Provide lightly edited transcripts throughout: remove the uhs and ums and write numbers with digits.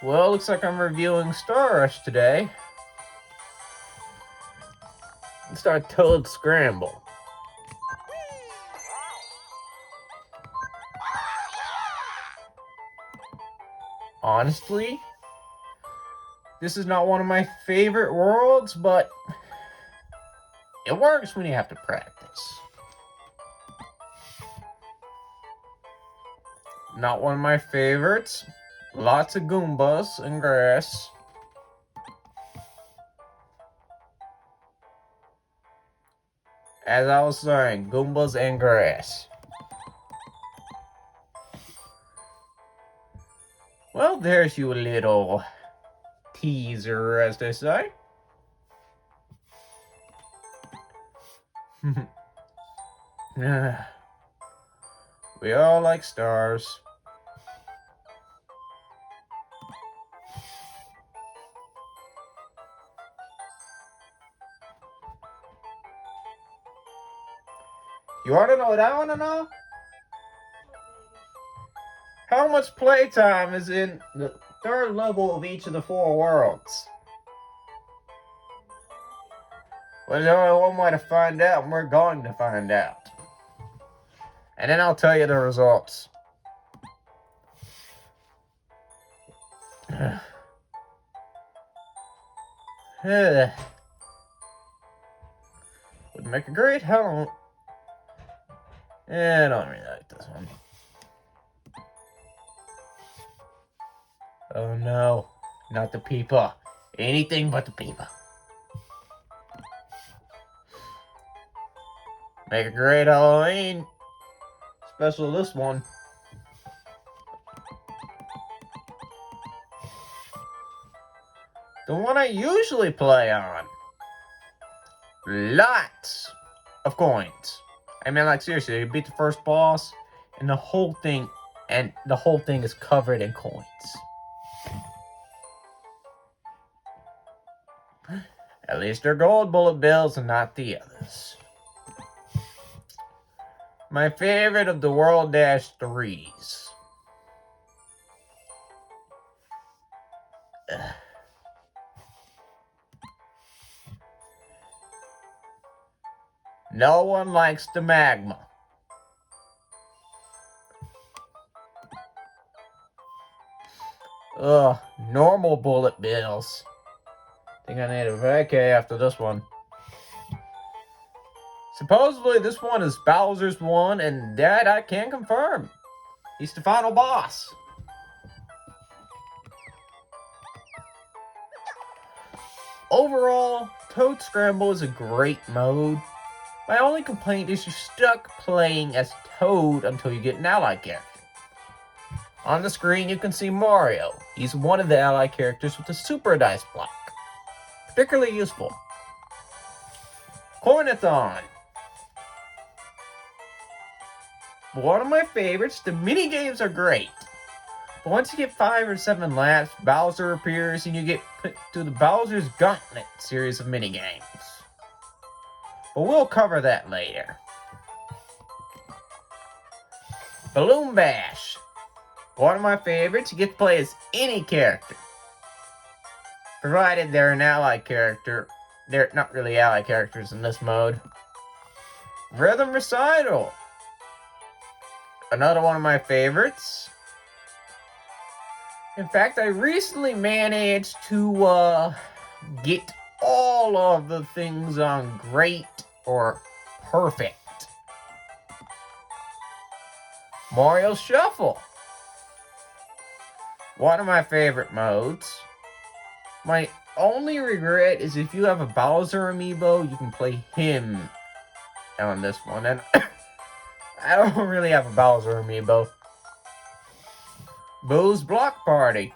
Well, looks like I'm reviewing Star Rush today. Let's start Toad Scramble. Honestly, this is not one of my favorite worlds, but it works when you have to practice. Not one of my favorites. Lots of Goombas and grass. As I was saying, Goombas and grass. Well, there's your little teaser, as they say. We all like stars. You want to know what I want to know? How much playtime is in the third level of each of the 4 worlds? Well, there's only one way to find out, and we're going to find out. And then I'll tell you the results. Would make a great helmet. I don't really like this one. Oh no, not the Peepa. Anything but the Peepa. Make a great Halloween. Special this one. The one I usually play on. Lots of coins. I mean, like, seriously, you beat the first boss, and the whole thing is covered in coins. At least they're gold bullet bills and not the others. My favorite of the World Dash 3s. No one likes the magma. Normal bullet bills. Think I need a vacay after this one. Supposedly this one is Bowser's one, and that I can confirm. He's the final boss. Overall, Toad Scramble is a great mode. My only complaint is you're stuck playing as Toad until you get an ally character. On the screen you can see Mario. He's one of the ally characters with the Super Dice block. Particularly useful. Coinathon. One of my favorites. The mini games are great. But once you get 5 or 7 laps, Bowser appears and you get put through the Bowser's Gauntlet series of mini games. But we'll cover that later. Balloon Bash. One of my favorites. You get to play as any character. Provided they're an ally character. They're not really ally characters in this mode. Rhythm Recital. Another one of my favorites. In fact, I recently managed to get all of the things on Great or Perfect. Mario Shuffle. One of my favorite modes. My only regret is if you have a Bowser amiibo, you can play him on this one. And I don't really have a Bowser amiibo. Boo's Block Party.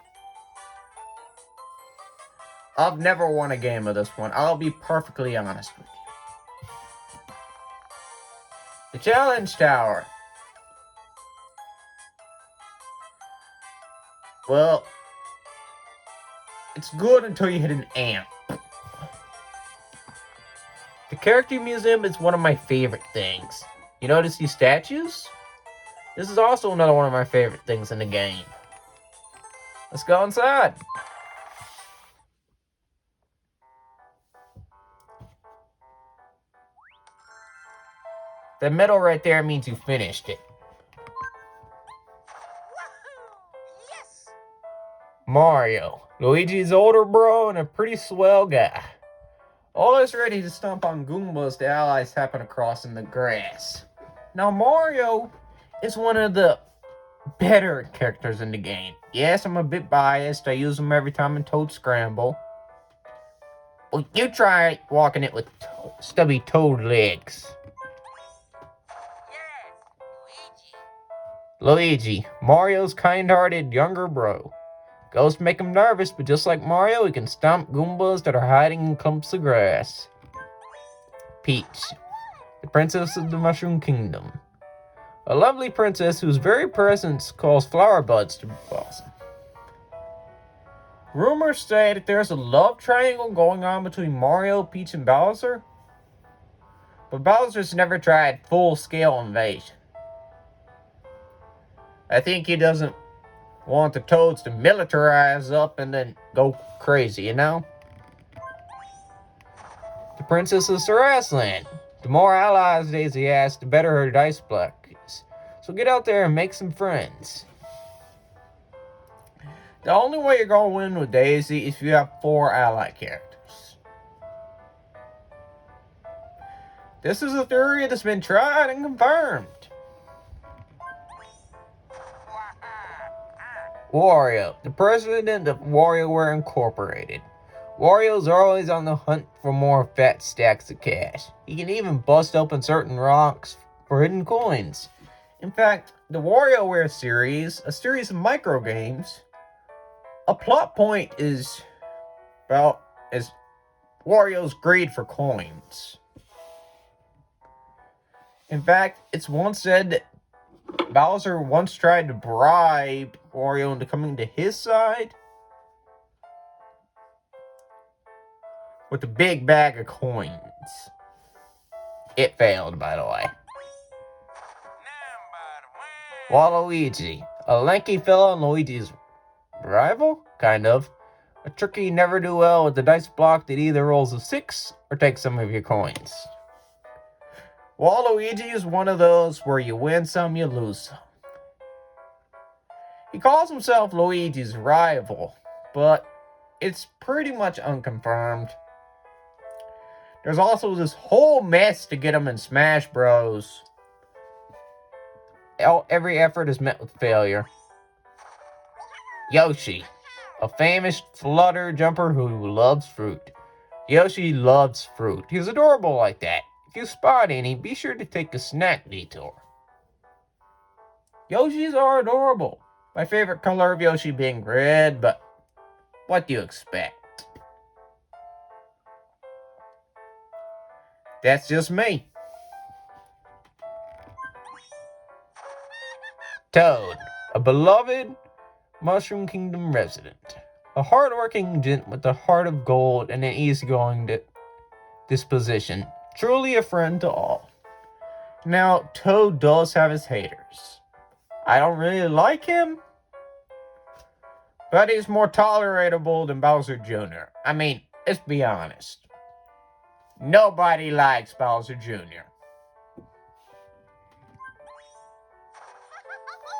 I've never won a game of this one. I'll be perfectly honest with you. The Challenge Tower. Well, it's good until you hit an amp. The Character Museum is one of my favorite things. You notice these statues? This is also another one of my favorite things in the game. Let's go inside. The middle right there means you finished it. Yes. Mario, Luigi's older bro and a pretty swell guy. Always ready to stomp on Goombas the allies happen across in the grass. Now Mario is one of the better characters in the game. Yes, I'm a bit biased. I use him every time in Toad Scramble. Well, you try walking it with stubby toad legs. Yes, Luigi. Luigi, Mario's kind-hearted younger bro. Ghosts make him nervous, but just like Mario, he can stomp Goombas that are hiding in clumps of grass. Peach, the princess of the Mushroom Kingdom. A lovely princess whose very presence calls flower buds to blossom. Rumors say that there's a love triangle going on between Mario, Peach, and Bowser. But Bowser's never tried full-scale invasion. I think he doesn't want the Toads to militarize up and then go crazy, you know? The Princess of Terraceland. The more allies Daisy has, the better her dice block is. So get out there and make some friends. The only way you're going to win with Daisy is if you have 4 ally characters. This is a theory that's been tried and confirmed. Wario, the president of WarioWare Incorporated. Wario's always on the hunt for more fat stacks of cash. He can even bust open certain rocks for hidden coins. In fact, the WarioWare series, a series of micro games, a plot point is Wario's greed for coins. In fact, it's once said that Bowser once tried to bribe Wario into coming to his side with a big bag of coins. It failed, by the way. Waluigi, a lanky fellow and Luigi's rival? Kind of. A tricky never do well with the dice block that either rolls a 6 or takes some of your coins. Waluigi is one of those where you win some, you lose some. He calls himself Luigi's rival, but it's pretty much unconfirmed. There's also this whole mess to get him in Smash Bros. Every effort is met with failure. Yoshi, a famous flutter jumper who loves fruit. Yoshi loves fruit. He's adorable like that. If you spot any, be sure to take a snack detour. Yoshis are adorable. My favorite color of Yoshi being red, but what do you expect? That's just me. Toad, a beloved Mushroom Kingdom resident. A hard-working gent with a heart of gold and an easygoing disposition. Truly a friend to all. Now, Toad does have his haters. I don't really like him, but he's more tolerable than Bowser Jr. I mean, let's be honest. Nobody likes Bowser Jr.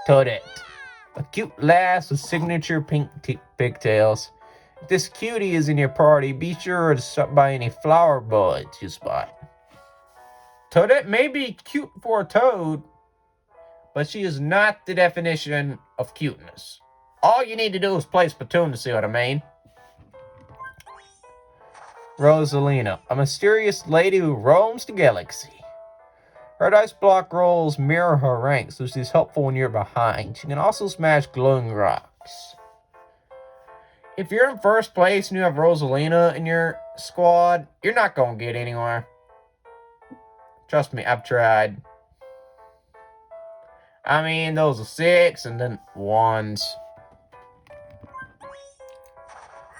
Toadette, a cute lass with signature pink pigtails. If this cutie is in your party, be sure to stop by any flower buds you spot. Toadette may be cute for a toad, but she is not the definition of cuteness. All you need to do is play Splatoon to see what I mean. Rosalina, a mysterious lady who roams the galaxy. Her dice block rolls mirror her rank, so she's helpful when you're behind. She can also smash glowing rocks. If you're in first place and you have Rosalina in your squad, you're not going to get anywhere. Trust me, I've tried. I mean, those are 6 and then 1s.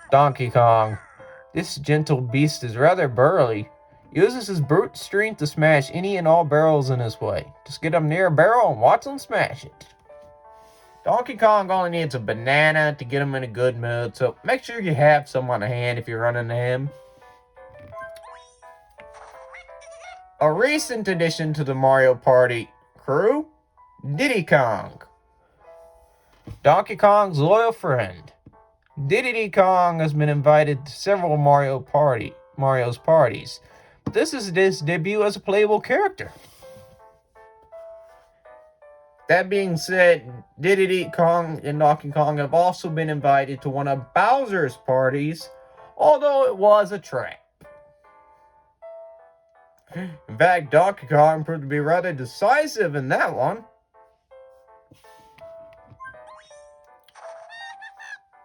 Donkey Kong. This gentle beast is rather burly. Uses his brute strength to smash any and all barrels in his way. Just get him near a barrel and watch him smash it. Donkey Kong only needs a banana to get him in a good mood, so make sure you have some on hand if you're running to him. A recent addition to the Mario Party crew, Diddy Kong. Donkey Kong's loyal friend. Diddy Kong has been invited to several Mario's parties. But this is his debut as a playable character. That being said, Diddy Kong and Donkey Kong have also been invited to one of Bowser's parties, although it was a trap. In fact, Donkey Kong proved to be rather decisive in that one.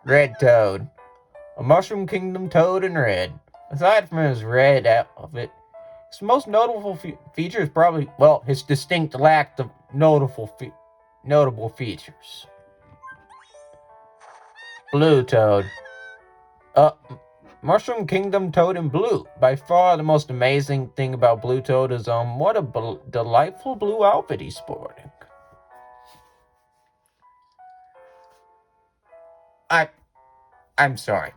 Red Toad. A Mushroom Kingdom Toad in red. Aside from his red outfit, his most notable feature is probably, well, his distinct lack of notable features. Blue Toad. Mushroom Kingdom Toad in blue. By far the most amazing thing about Blue Toad is what a delightful blue outfit he's sporting. I'm sorry.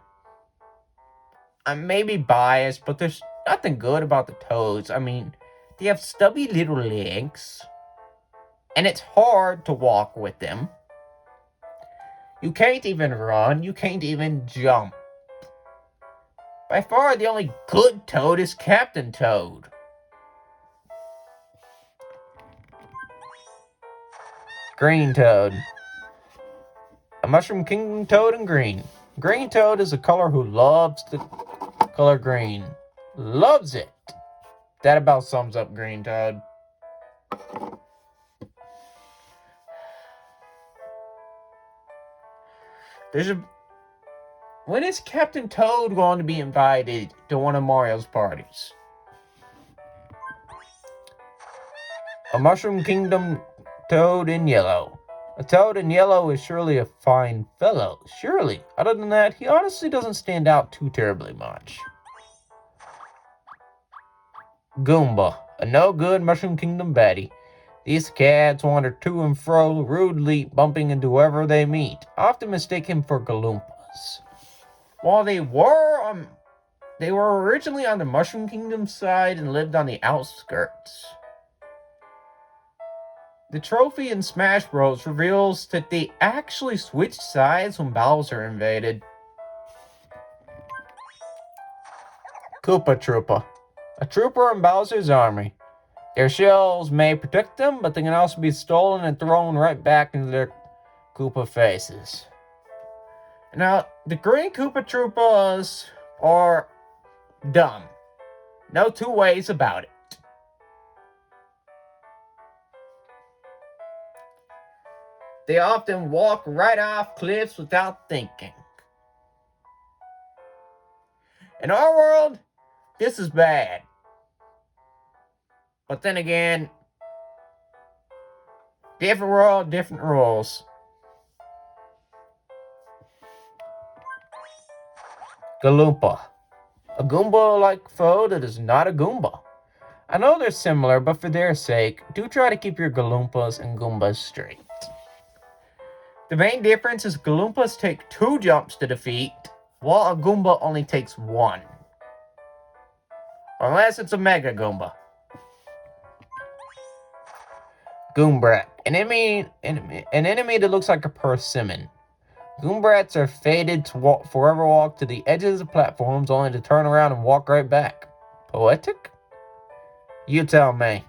I may be biased, but there's nothing good about the Toads. I mean, they have stubby little legs, and it's hard to walk with them. You can't even run, you can't even jump. By far, the only good Toad is Captain Toad. Green Toad. A Mushroom Kingdom Toad in green. Green Toad is a color who loves the color green. Loves it. That about sums up Green Toad. When is Captain Toad going to be invited to one of Mario's parties? A Mushroom Kingdom Toad in yellow. A Toad in yellow is surely a fine fellow. Surely. Other than that, he honestly doesn't stand out too terribly much. Goomba. A no-good Mushroom Kingdom baddie. These cats wander to and fro, rudely bumping into whoever they meet. Often mistake him for Galumpas. While they were originally on the Mushroom Kingdom side and lived on the outskirts. The trophy in Smash Bros. Reveals that they actually switched sides when Bowser invaded. Koopa Troopa. A trooper in Bowser's army. Their shells may protect them, but they can also be stolen and thrown right back into their Koopa faces. Now, the Green Koopa Troopas are dumb. No two ways about it. They often walk right off cliffs without thinking. In our world, this is bad. But then again, different world, different rules. Galumpa. A Goomba-like foe that is not a Goomba. I know they're similar, but for their sake, do try to keep your Galumpas and Goombas straight. The main difference is Galumpas take 2 jumps to defeat, while a Goomba only takes 1. Unless it's a Mega Goomba. Goombrat. An enemy that looks like a persimmon. Goombrats are fated to forever walk to the edges of platforms only to turn around and walk right back. Poetic? You tell me.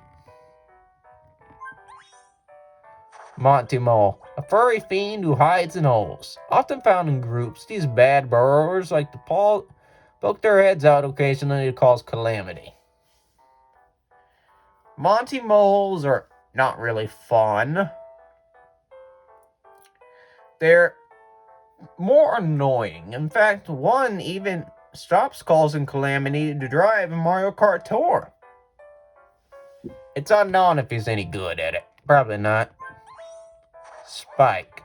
Monty Mole. A furry fiend who hides in holes. Often found in groups, these bad burrowers like to poke their heads out occasionally to cause calamity. Monty Moles are not really fun. They're more annoying. In fact, one even stops causing calamity to drive in Mario Kart Tour. It's unknown if he's any good at it. Probably not. Spike.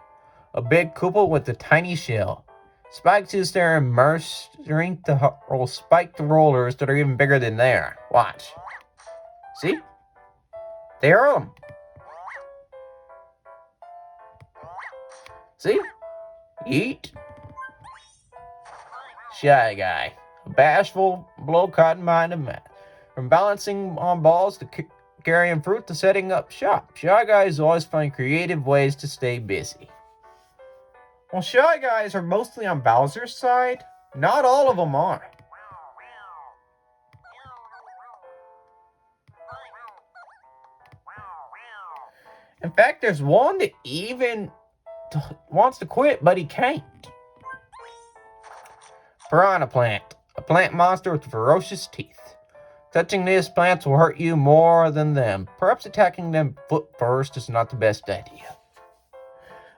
A big Koopa with a tiny shell. Spike uses their immersed strength to roll spiked rollers that are even bigger than they are. Watch. See? They hurl them. See? Eat. Shy Guy. A bashful, blow cotton-minded man. From balancing on balls to carrying fruit to setting up shop, Shy Guys always find creative ways to stay busy. While Shy Guys are mostly on Bowser's side, not all of them are. In fact, there's one that even wants to quit, but he can't. Piranha Plant, a plant monster with ferocious teeth. Touching these plants will hurt you more than them. Perhaps attacking them foot first is not the best idea.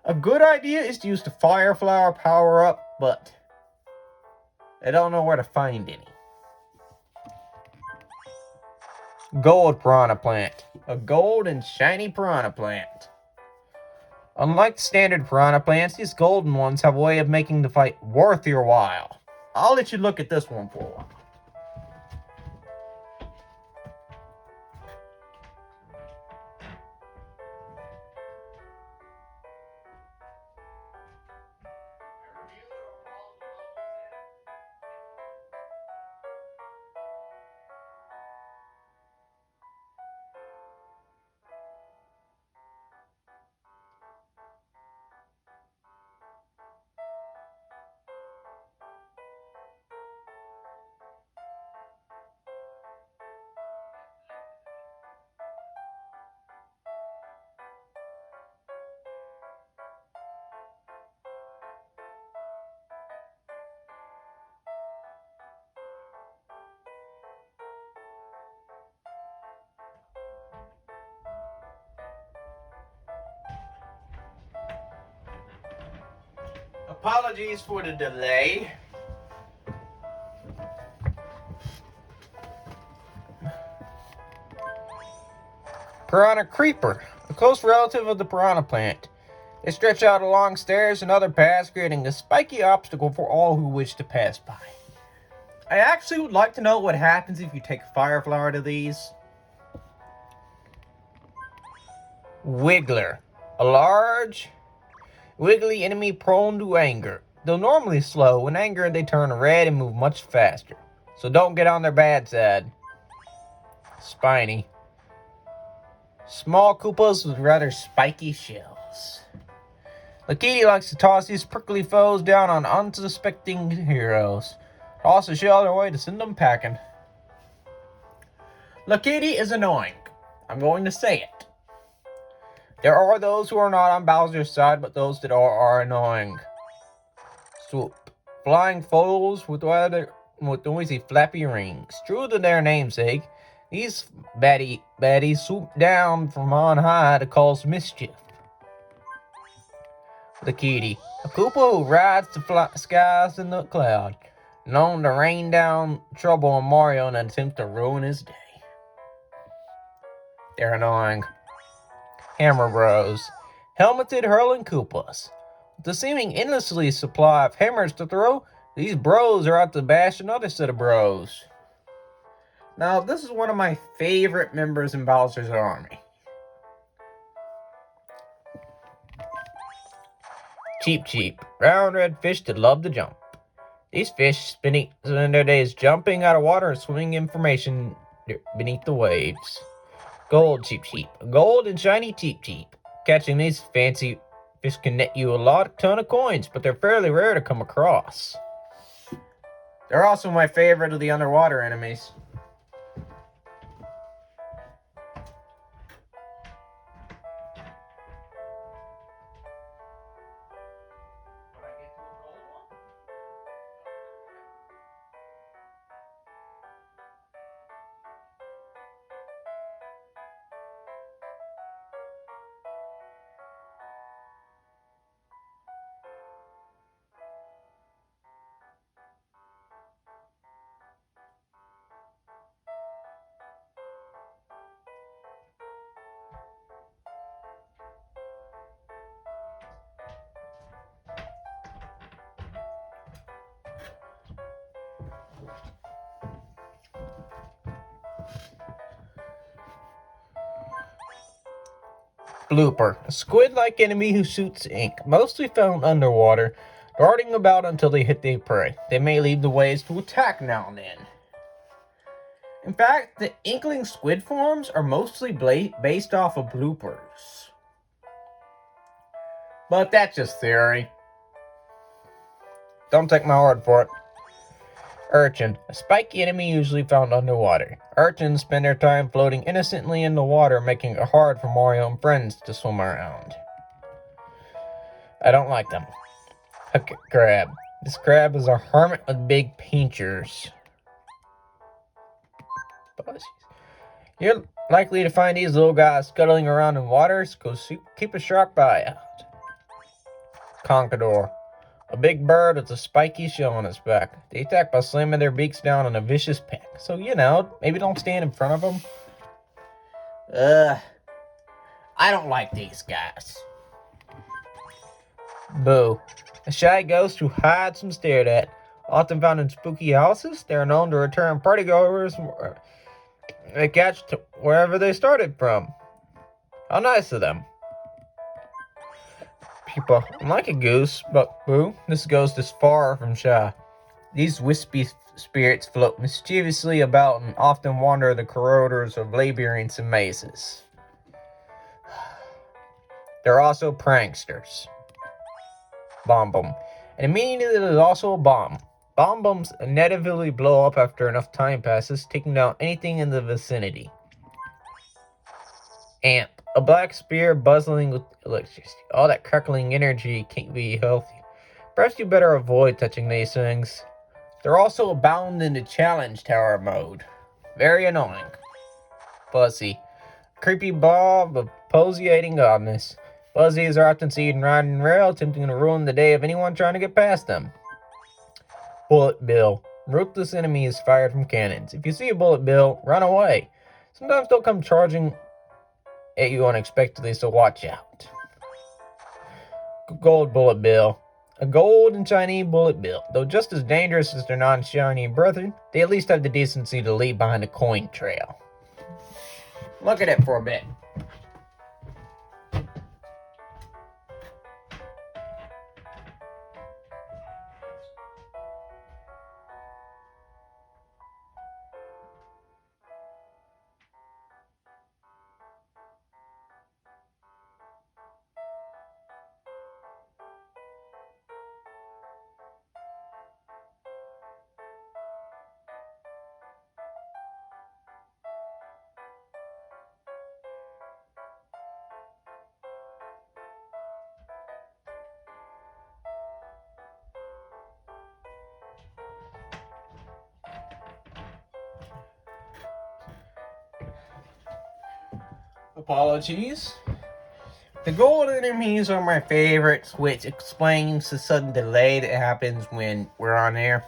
A good idea is to use the Fire Flower power-up, but I don't know where to find any. Gold Piranha Plant. A gold and shiny piranha plant. Unlike standard piranha plants, these golden ones have a way of making the fight worth your while. I'll let you look at this one for a while. Apologies for the delay. Piranha Creeper, a close relative of the piranha plant. They stretch out along stairs and other paths, creating a spiky obstacle for all who wish to pass by. I actually would like to know what happens if you take a Fire Flower to these. Wiggler, a large, wiggly enemy prone to anger. Though normally slow, when angered they turn red and move much faster. So don't get on their bad side. Spiny. Small Koopas with rather spiky shells. Lakiti likes to toss these prickly foes down on unsuspecting heroes. Toss a shell their way to send them packing. Lakiti is annoying. I'm going to say it. There are those who are not on Bowser's side, but those that are annoying. Swoop. Flying foes with noisy flappy rings. True to their namesake, these baddies swoop down from on high to cause mischief. Lakiti. A Koopa who rides the skies in the cloud, known to rain down trouble on Mario in an attempt to ruin his day. They're annoying. Hammer Bros. Helmeted hurling Koopas. With the seeming endlessly supply of hammers to throw, these bros are out to bash another set of bros. Now, this is one of my favorite members in Bowser's army. Cheep Cheep. Round red fish that love to jump. These fish spend their days jumping out of water and swimming in formation beneath the waves. Gold Cheep Cheep. Gold and shiny Cheep Cheep. Catching these fancy fish can net you a ton of coins, but they're fairly rare to come across. They're also my favorite of the underwater enemies. Blooper, a squid-like enemy who shoots ink, mostly found underwater, darting about until they hit their prey. They may leave the waves to attack now and then. In fact, the inkling squid forms are mostly based off of bloopers. But that's just theory. Don't take my word for it. Urchin, a spiky enemy usually found underwater. Urchins spend their time floating innocently in the water, making it hard for Mario and friends to swim around. I don't like them. Crab. This crab is a hermit with big pinchers. You're likely to find these little guys scuttling around in water, so keep a sharp eye out. Conquidor, a big bird with a spiky shell on its back. They attack by slamming their beaks down in a vicious peck. So, maybe don't stand in front of them. I don't like these guys. Boo, a shy ghost who hides when stared at. Often found in spooky houses, they are known to return partygoers they catch to wherever they started from. How nice of them. People, I'm like a goose, but boo, this ghost is far from shy. These wispy spirits float mischievously about and often wander the corridors of labyrinths and mazes. They're also pranksters. Bomb Bomb. And immediately there's also a bomb. Bomb bombs inevitably blow up after enough time passes, taking down anything in the vicinity. Amp, a black spear buzzing with electricity. All that crackling energy can't be healthy. Perhaps you better avoid touching these things. They're also abound in the challenge tower mode. Very annoying. Fuzzy, a creepy blob of posiating oddness. Fuzzies are often seen riding rail, attempting to ruin the day of anyone trying to get past them. Bullet Bill, ruthless enemies fired from cannons. If you see a Bullet Bill, run away. Sometimes they'll come charging at you unexpectedly, so watch out. Gold Bullet Bill, a gold and shiny Bullet Bill. Though just as dangerous as their non-shiny brethren, they at least have the decency to leave behind a coin trail. Look at it for a bit. Apologies. The gold enemies are my favorites, which explains the sudden delay that happens when we're on air.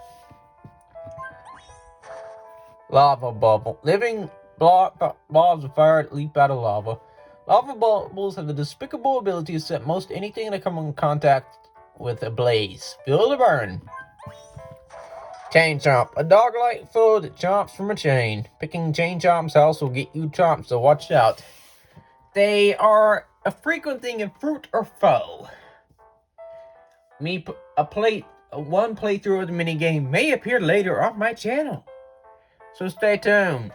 Lava Bubble. Living blobs of fire that leap out of lava. Lava bubbles have the despicable ability to set most anything they come in contact with ablaze. Feel the burn. Chain Chomp. A dog-like foe that chomps from a chain. Picking Chain Chomp's house will get you chomped, so watch out. They are a frequent thing in Fruit or Foe. One playthrough of the minigame may appear later on my channel, so stay tuned.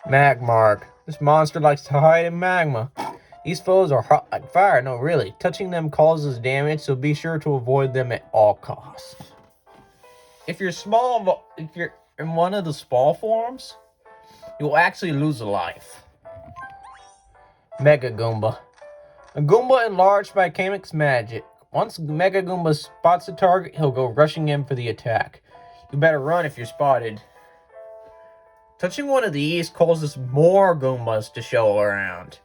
Magmark. This monster likes to hide in magma. These foes are hot like fire. No, really. Touching them causes damage, so be sure to avoid them at all costs. If you're in one of the small forms, you'll actually lose a life. Mega Goomba. A Goomba enlarged by Kamek's magic. Once Mega Goomba spots a target, he'll go rushing in for the attack. You better run if you're spotted. Touching one of these causes more Goombas to show around,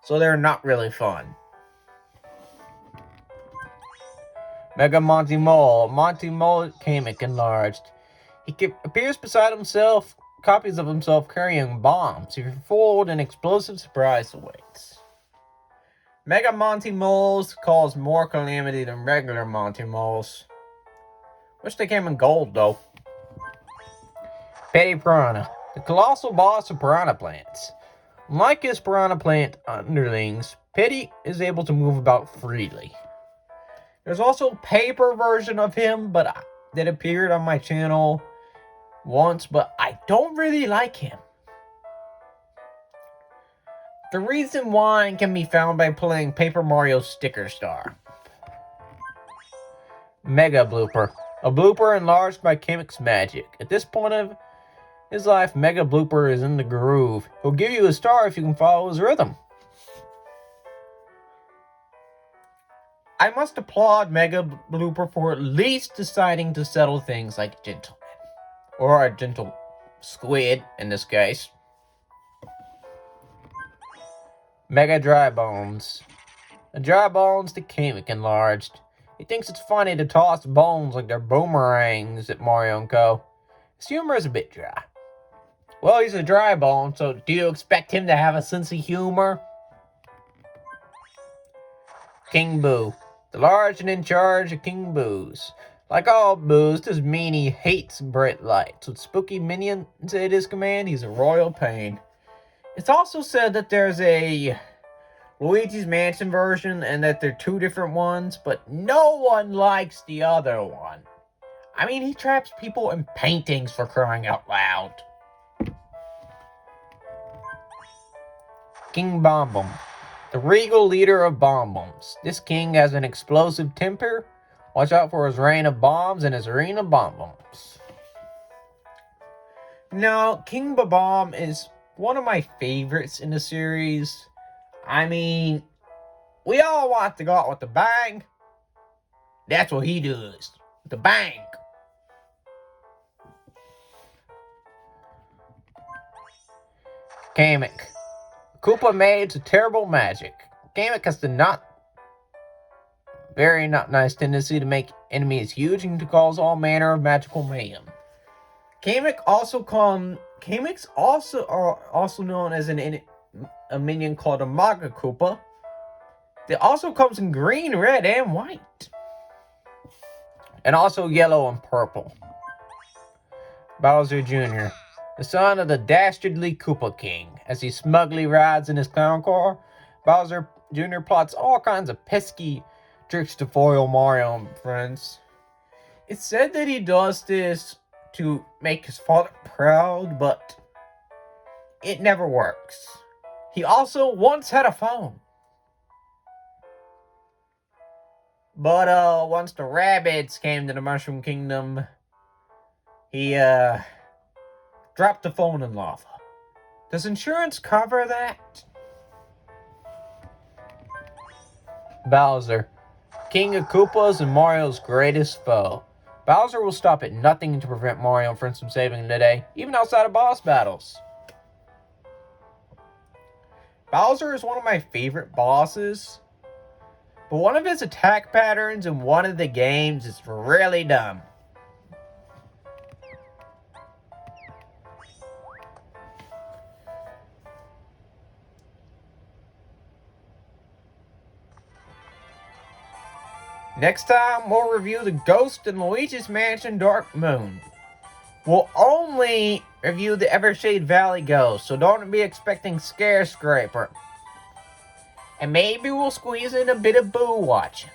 so they're not really fun. Mega Monty Mole. Monty Mole Kamek enlarged. He appears beside himself, copies of himself carrying bombs. If you're fooled, an explosive surprise awaits. Mega Monty Moles cause more calamity than regular Monty Moles. Wish they came in gold, though. Petty Piranha. The colossal boss of piranha plants. Like his piranha plant underlings, Pity is able to move about freely. There's also a paper version of him, that appeared on my channel once, but I don't really like him. The reason why can be found by playing Paper Mario Sticker Star. Mega Blooper. A blooper enlarged by Kamek's magic. At this point of his life, Mega Blooper is in the groove. He'll give you a star if you can follow his rhythm. I must applaud Mega Blooper for at least deciding to settle things like gentlemen. Or a gentle squid, in this case. Mega Dry Bones. A dry bones to Kamek enlarged. He thinks it's funny to toss bones like they're boomerangs at Mario & Co. His humor is a bit dry. Well, he's a dry bone, so do you expect him to have a sense of humor? King Boo. The large and in charge of King Boos. Like all Boos, this meanie hates bright lights. With spooky minions at his command, he's a royal pain. It's also said that there's a Luigi's Mansion version and that they're two different ones, but no one likes the other one. I mean, he traps people in paintings, for crying out loud. King Bombom. The regal leader of Bomboms. This king has an explosive temper. Watch out for his rain of bombs and his arena Bomboms. Now, King Bob-omb is one of my favorites in the series. I mean, we all want to go out with the bang. That's what he does. The bang. Kamek. Koopa made to terrible magic. Kamek has the very not nice tendency to make enemies huge and to cause all manner of magical mayhem. Kamek's also known as a minion called a Maga Koopa. That also comes in green, red, and white. And also yellow and purple. Bowser Jr., the son of the dastardly Koopa King. As he smugly rides in his clown car, Bowser Jr. plots all kinds of pesky tricks to foil Mario and friends. It's said that he does this to make his father proud, but it never works. He also once had a phone. But once the rabbits came to the Mushroom Kingdom, he dropped the phone in lava. Does insurance cover that? Bowser. King of Koopas and Mario's greatest foe. Bowser will stop at nothing to prevent Mario and friends from saving the day, even outside of boss battles. Bowser is one of my favorite bosses, but one of his attack patterns in one of the games is really dumb. Next time, we'll review the Ghost in Luigi's Mansion Dark Moon. We'll only review the Evershade Valley Ghost, so don't be expecting Scare Scraper. And maybe we'll squeeze in a bit of Boo watching.